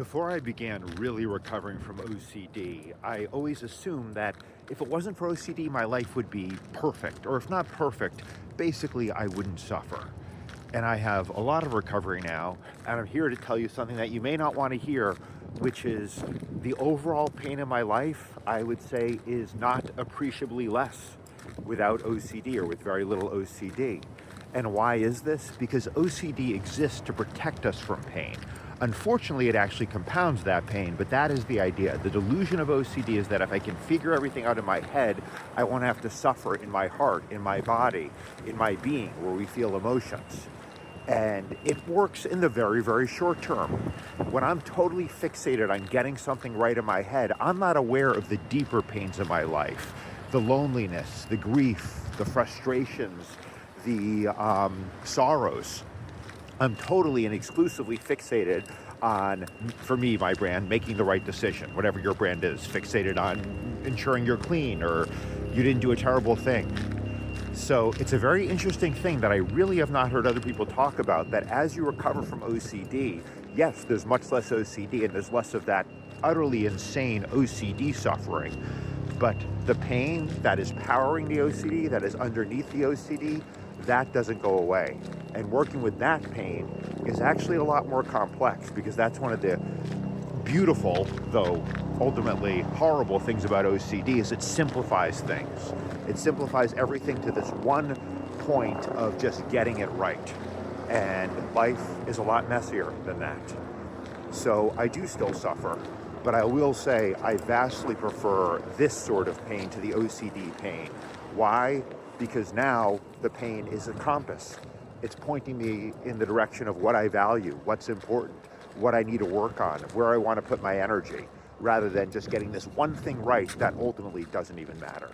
Before I began really recovering from OCD, I always assumed that if it wasn't for OCD, my life would be perfect, or if not perfect, basically I wouldn't suffer. And I have a lot of recovery now, and I'm here to tell you something that you may not want to hear, which is the overall pain in my life, I would say, is not appreciably less without OCD or with very little OCD. And why is this? Because OCD exists to protect us from pain. Unfortunately, it actually compounds that pain, but that is the idea. The delusion of OCD is that if I can figure everything out in my head, I won't have to suffer in my heart, in my body, in my being, where we feel emotions. And it works in the very, very short term. When I'm totally fixated on getting something right in my head, I'm not aware of the deeper pains of my life, the loneliness, the grief, the frustrations, the sorrows. I'm totally and exclusively fixated on, for me, my brand, making the right decision, whatever your brand is, fixated on ensuring you're clean or you didn't do a terrible thing. So it's a very interesting thing that I really have not heard other people talk about, that as you recover from OCD, yes, there's much less OCD and there's less of that utterly insane OCD suffering. But the pain that is powering the OCD, that is underneath the OCD, that doesn't go away. And working with that pain is actually a lot more complex, because that's one of the beautiful, though ultimately horrible things about OCD is it simplifies things. It simplifies everything to this one point of just getting it right. And life is a lot messier than that. So I do still suffer, but I will say I vastly prefer this sort of pain to the OCD pain. Why? Because now the pain is a compass. It's pointing me in the direction of what I value, what's important, what I need to work on, where I want to put my energy, rather than just getting this one thing right that ultimately doesn't even matter.